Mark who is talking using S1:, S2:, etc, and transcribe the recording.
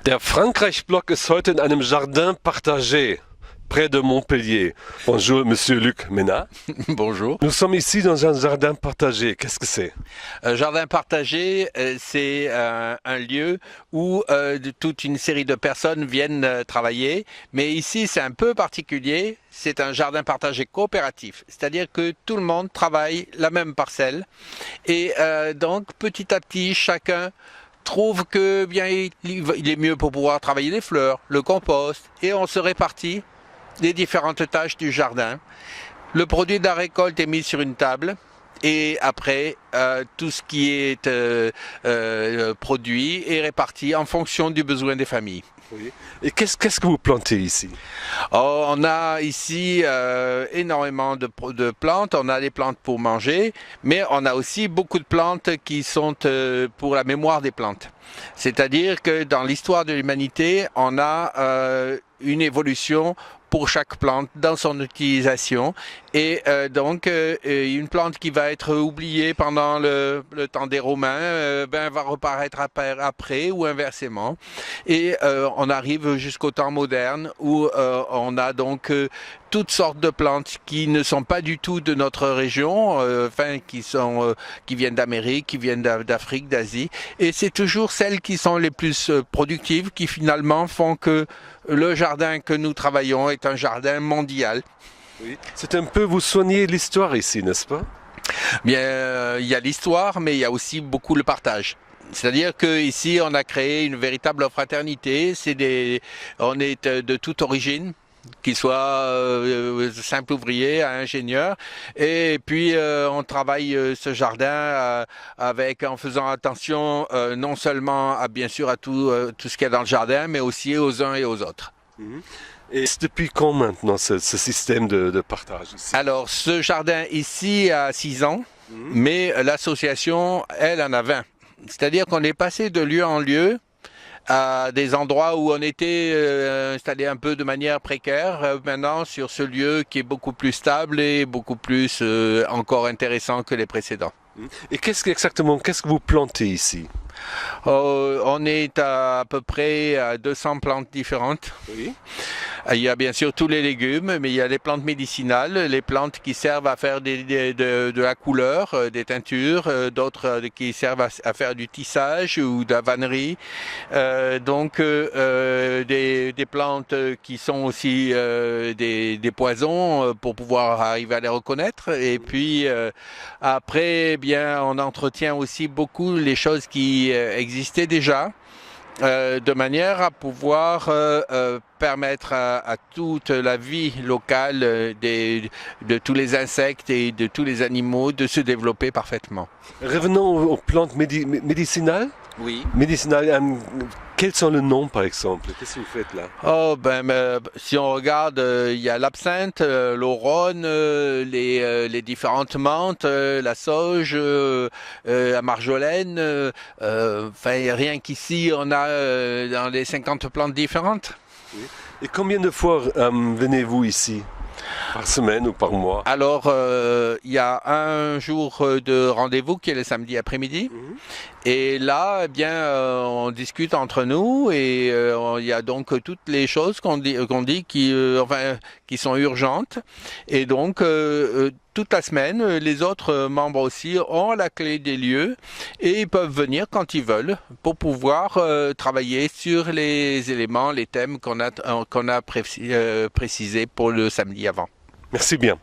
S1: Der Frankreich-Block ist heute in einem Jardin partagé, près de Montpellier. Bonjour, Monsieur Luc Ménard.
S2: Bonjour.
S1: Nous sommes ici dans un jardin partagé. Qu'est-ce que c'est?
S2: Jardin partagé, c'est un lieu où toute une série de personnes viennent travailler. Mais ici, c'est un peu particulier. C'est un jardin partagé coopératif. C'est-à-dire que tout le monde travaille la même parcelle. Et donc, petit à petit, chacun trouve que bien il est mieux pour pouvoir travailler les fleurs, le compost, et on se répartit les différentes tâches du jardin. Le produit de la récolte est mis sur une table et après tout ce qui est produit est réparti en fonction du besoin des familles.
S1: Oui. Et qu'est-ce que vous plantez ici?
S2: Oh, on a ici énormément de plantes. On a des plantes pour manger, mais on a aussi beaucoup de plantes qui sont pour la mémoire des plantes. C'est-à-dire que dans l'histoire de l'humanité, on a une évolution pour chaque plante dans son utilisation et donc une plante qui va être oubliée pendant le temps des Romains va reparaître après ou inversement et on arrive jusqu'au temps moderne où on a donc toutes sortes de plantes qui ne sont pas du tout de notre région, qui viennent d'Amérique, qui viennent d'Afrique, d'Asie, et c'est toujours celles qui sont les plus productives qui finalement font que le jardin que nous travaillons est un jardin mondial.
S1: Oui. C'est un peu vous soignez l'histoire ici, n'est-ce pas?
S2: Bien, il y a l'histoire, mais il y a aussi beaucoup le partage. C'est-à-dire qu'ici, on a créé une véritable fraternité. On est de toute origine, qu'il soit simple ouvrier, ingénieur, et puis on travaille ce jardin en faisant attention non seulement bien sûr à tout ce qu'il y a dans le jardin, mais aussi aux uns et aux autres.
S1: Mhm. Et depuis quand maintenant ce système de partage ici?
S2: Alors ce jardin ici a 6 ans, mais l'association, elle, en a 20. C'est-à-dire qu'on est passé de lieu en lieu à des endroits où on était installé un peu de manière précaire, maintenant sur ce lieu qui est beaucoup plus stable et beaucoup plus encore intéressant que les précédents.
S1: Et qu'est-ce que vous plantez ici?
S2: On est à peu près à 200 plantes différentes.
S1: Oui.
S2: Il y a bien sûr tous les légumes, mais il y a les plantes médicinales, les plantes qui servent à faire de la couleur, des teintures, d'autres qui servent à faire du tissage ou de la vannerie. Donc des plantes qui sont aussi des poisons pour pouvoir arriver à les reconnaître. Et puis après, eh bien, on entretient aussi beaucoup les choses qui existaient déjà. De manière à pouvoir permettre à toute la vie locale de tous les insectes et de tous les animaux de se développer parfaitement.
S1: Revenons aux plantes médicinales.
S2: Oui.
S1: Médicinales, quels sont les noms par exemple? Qu'est-ce que vous faites là?
S2: Oh si on regarde, il y a l'absinthe, l'aurone, les différentes menthes, la sauge, la marjolaine. Rien qu'ici on a dans les 50 plantes différentes.
S1: Oui. Et combien de fois venez-vous ici? Par semaine ou par mois?
S2: Alors, il y a un jour de rendez-vous qui est le samedi après-midi. Et là, eh bien, on discute entre nous et il y a donc toutes les choses qu'on dit qui sont urgentes. Et donc, toute la semaine, les autres membres aussi ont la clé des lieux et ils peuvent venir quand ils veulent pour pouvoir travailler sur les éléments, les thèmes qu'on a précisés pour le samedi avant.
S1: Merci bien.